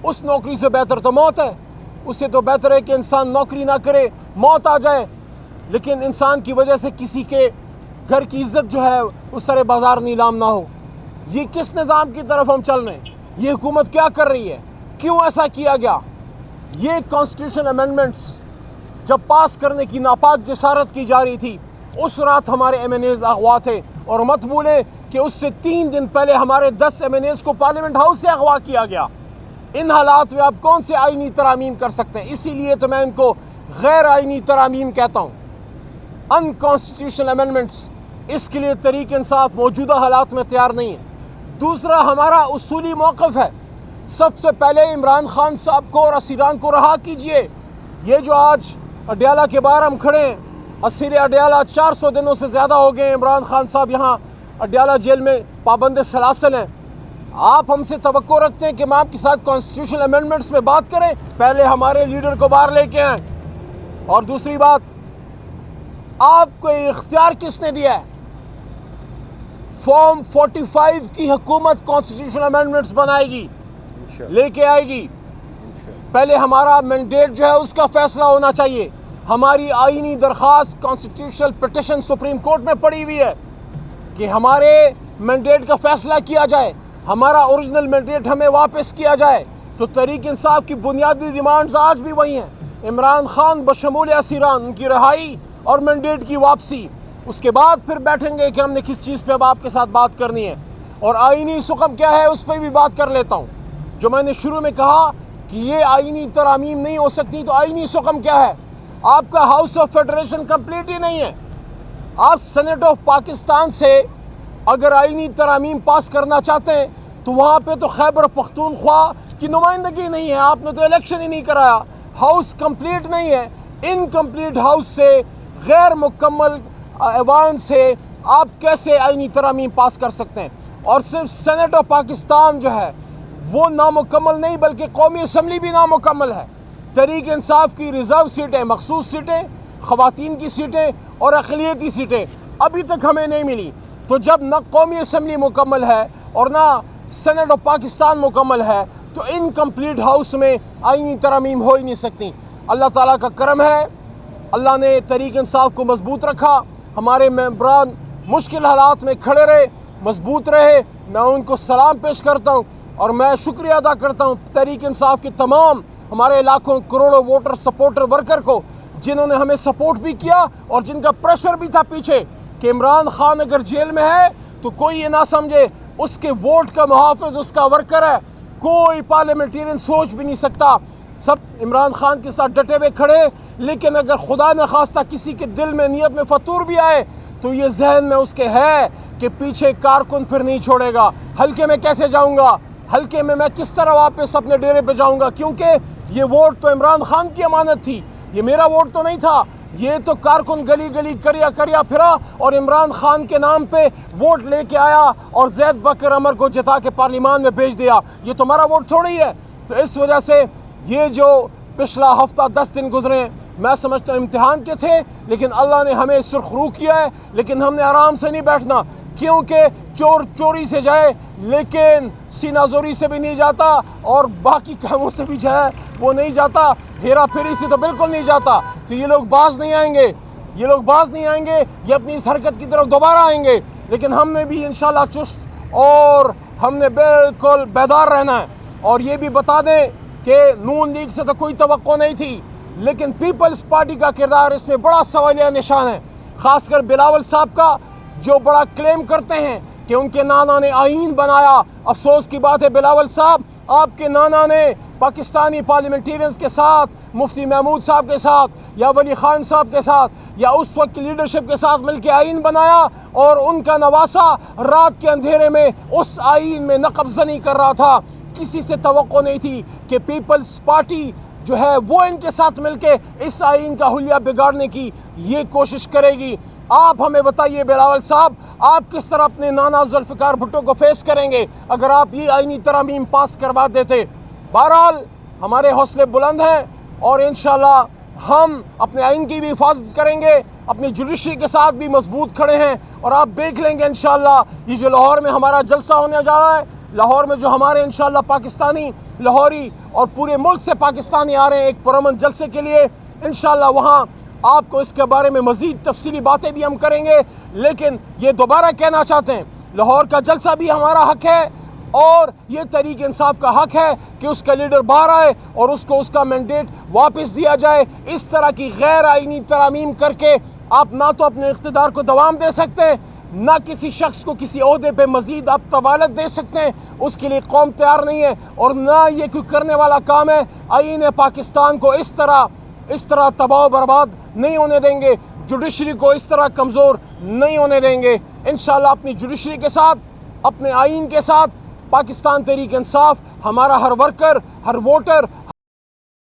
اس نوکری سے بہتر تو موت ہے. اس سے تو بہتر ہے کہ انسان نوکری نہ کرے, موت آ جائے. لیکن انسان کی وجہ سے کسی کے گھر کی عزت جو ہے اس طرح بازار نیلام نہ ہو. یہ کس نظام کی طرف ہم چل رہے ہیں؟ یہ حکومت کیا کر رہی ہے؟ کیوں ایسا کیا گیا؟ یہ کانسٹیٹیوشن امینڈمنٹس جب پاس کرنے کی ناپاک جسارت کی جا رہی تھی, اس رات ہمارے ایم این ایز اغوا تھے. اور مت بھولیں کہ اس سے 3 دن پہلے ہمارے 10 ایم این ایز کو پارلیمنٹ ہاؤس سے اغوا کیا گیا. ان حالات میں آپ کون سے آئینی ترامیم کر سکتے ہیں؟ اسی لیے تو میں ان کو غیر آئینی ترامیم کہتا ہوں, انکانسٹیٹیوشنل امینڈمنٹس. اس کے لیے تحریک انصاف موجودہ حالات میں تیار نہیں ہے. دوسرا ہمارا اصولی موقف ہے, سب سے پہلے عمران خان صاحب کو اور اسیران کو رہا کیجئے. یہ جو آج اڈیالہ کے باہر ہم کھڑے ہیں, اسیر اڈیالہ 400 دنوں سے زیادہ ہو گئے ہیں. عمران خان صاحب یہاں اڈیالہ جیل میں پابند سلاسل ہیں. آپ ہم سے توقع رکھتے ہیں کہ ہم آپ کے ساتھ کانسٹیٹیوشنل امینڈمنٹس میں بات کریں؟ پہلے ہمارے لیڈر کو باہر لے کے آئیں. اور دوسری بات, آپ کو اختیار کس نے دیا ہے؟ فارم 45 کی حکومت کانسٹیٹیوشنل امینڈمنٹس بنائے گی, لے کے آئے گی. پہلے ہمارا مینڈیٹ جو ہے اس کا فیصلہ ہونا چاہیے. ہماری آئینی درخواست کانسٹیٹیوشنل پٹیشن سپریم کورٹ میں پڑی ہوئی ہے کہ ہمارے مینڈیٹ کا فیصلہ کیا جائے, ہمارا اوریجنل مینڈیٹ ہمیں واپس کیا جائے. تو تحریک انصاف کی بنیادی ڈیمانڈز آج بھی وہی ہیں, عمران خان بشمول اسیران, ان کی رہائی اور مینڈیٹ کی واپسی. اس کے بعد پھر بیٹھیں گے کہ ہم نے کس چیز پہ اب آپ کے ساتھ بات کرنی ہے. اور آئینی سقم کیا ہے اس پہ بھی بات کر لیتا ہوں. جو میں نے شروع میں کہا کہ یہ آئینی ترامیم نہیں ہو سکتی, تو آئینی سقم کیا ہے؟ آپ کا ہاؤس آف فیڈریشن کمپلیٹ ہی نہیں ہے. آپ سینٹ آف پاکستان سے اگر آئینی ترامیم پاس کرنا چاہتے ہیں تو وہاں پہ تو خیبر پختونخوا کی نمائندگی نہیں ہے, آپ نے تو الیکشن ہی نہیں کرایا. ہاؤس کمپلیٹ نہیں ہے. انکمپلیٹ ہاؤس سے, غیر مکمل ایوان سے آپ کیسے آئینی ترامیم پاس کر سکتے ہیں؟ اور صرف سینٹ آف پاکستان جو ہے وہ نامکمل نہیں بلکہ قومی اسمبلی بھی نامکمل ہے. تحریک انصاف کی ریزرو سیٹیں, مخصوص سیٹیں, خواتین کی سیٹیں اور اقلیتی سیٹیں ابھی تک ہمیں نہیں ملی. تو جب نہ قومی اسمبلی مکمل ہے اور نہ سینٹ آف پاکستان مکمل ہے تو انکمپلیٹ ہاؤس میں آئینی ترامیم ہو ہی نہیں سکتی. اللہ تعالیٰ کا کرم ہے, اللہ نے تحریک انصاف کو مضبوط رکھا. ہمارے ممبران مشکل حالات میں کھڑے رہے, مضبوط رہے. میں ان کو سلام پیش کرتا ہوں اور میں شکریہ ادا کرتا ہوں تحریک انصاف کے تمام ہمارے لاکھوں کروڑوں ووٹر سپورٹر ورکر کو, جنہوں نے ہمیں سپورٹ بھی کیا اور جن کا پریشر بھی تھا پیچھے کہ عمران خان اگر جیل میں ہے تو کوئی یہ نہ سمجھے اس کے ووٹ کا محافظ اس کا ورکر ہے. کوئی پارلیمنٹیرین سوچ بھی نہیں سکتا. سب عمران خان کے ساتھ ڈٹے ہوئے کھڑے, لیکن اگر خدا نخواستہ کسی کے دل میں نیت میں فطور بھی آئے تو یہ ذہن میں اس کے ہے کہ پیچھے کارکن پھر نہیں چھوڑے گا. حلقے میں کیسے جاؤں گا, حلقے میں کس طرح واپس اپنے ڈیرے پہ جاؤں گا, کیونکہ یہ ووٹ تو عمران خان کی امانت تھی, یہ میرا ووٹ تو نہیں تھا. یہ تو کارکن گلی گلی کریا پھرا اور عمران خان کے نام پہ ووٹ لے کے آیا اور زید بکر عمر کو جتا کے پارلیمان میں بھیج دیا. یہ تو ہمارا ووٹ تھوڑی ہے. تو اس وجہ سے یہ جو پچھلا ہفتہ 10 دن گزرے میں سمجھتا ہوں امتحان کے تھے, لیکن اللہ نے ہمیں سرخرو کیا ہے. لیکن ہم نے آرام سے نہیں بیٹھنا, کیونکہ چور چوری سے جائے لیکن سینہ زوری سے بھی نہیں جاتا اور باقی کاموں سے بھی جو ہے وہ نہیں جاتا, ہیرا پھیری سے تو بالکل نہیں جاتا. تو یہ لوگ باز نہیں آئیں گے, یہ اپنی اس حرکت کی طرف دوبارہ آئیں گے. لیکن ہم نے بھی انشاءاللہ چست اور ہم نے بالکل بیدار رہنا ہے. اور یہ بھی بتا دیں کہ نون لیگ سے تو کوئی توقع نہیں تھی, لیکن پیپلز پارٹی کا کردار اس میں بڑا سوالیہ نشان ہے. خاص کر بلاول صاحب کا, جو بڑا کلیم کرتے ہیں کہ ان کے نانا نے آئین بنایا. افسوس کی بات ہے بلاول صاحب, آپ کے نانا نے پاکستانی پارلیمنٹیرینز کے ساتھ, مفتی محمود صاحب کے ساتھ یا ولی خان صاحب کے ساتھ یا اس وقت کی لیڈرشپ کے ساتھ مل کے آئین بنایا, اور ان کا نواسا رات کے اندھیرے میں اس آئین میں نقب زنی کر رہا تھا. کسی سے توقع نہیں تھی کہ پیپلز پارٹی جو ہے وہ ان کے ساتھ مل کے اس آئین کا حلیہ بگاڑنے کی یہ کوشش کرے گی. آپ ہمیں بتائیے بلاول صاحب, آپ کس طرح اپنے نانا ذوالفقار بھٹو کو فیس کریں گے اگر آپ یہ آئینی ترامیم پاس کروا دیتے؟ بہرحال ہمارے حوصلے بلند ہیں اور انشاءاللہ ہم اپنے آئین کی بھی حفاظت کریں گے, اپنی جوڈیشری کے ساتھ بھی مضبوط کھڑے ہیں. اور آپ دیکھ لیں گے انشاءاللہ یہ جو لاہور میں ہمارا جلسہ ہونے جا رہا ہے, لاہور میں جو ہمارے انشاءاللہ پاکستانی لاہوری اور پورے ملک سے پاکستانی آ رہے ہیں ایک پرامن جلسے کے لیے، انشاءاللہ وہاں آپ کو اس کے بارے میں مزید تفصیلی باتیں بھی ہم کریں گے. لیکن یہ دوبارہ کہنا چاہتے ہیں لاہور کا جلسہ بھی ہمارا حق ہے اور یہ تحریک انصاف کا حق ہے کہ اس کا لیڈر باہر آئے اور اس کو اس کا مینڈیٹ واپس دیا جائے. اس طرح کی غیر آئینی ترامیم کر کے آپ نہ تو اپنے اقتدار کو دوام دے سکتے ہیں، نہ کسی شخص کو کسی عہدے پہ مزید آپ طوالت دے سکتے ہیں. اس کے لیے قوم تیار نہیں ہے اور نہ یہ کوئی کرنے والا کام ہے. آئین پاکستان کو اس طرح تباہ و برباد نہیں ہونے دیں گے، جوڈیشری کو اس طرح کمزور نہیں ہونے دیں گے. انشاءاللہ اپنی جوڈیشری کے ساتھ، اپنے آئین کے ساتھ پاکستان تحریک انصاف، ہمارا ہر ورکر، ہر ووٹر،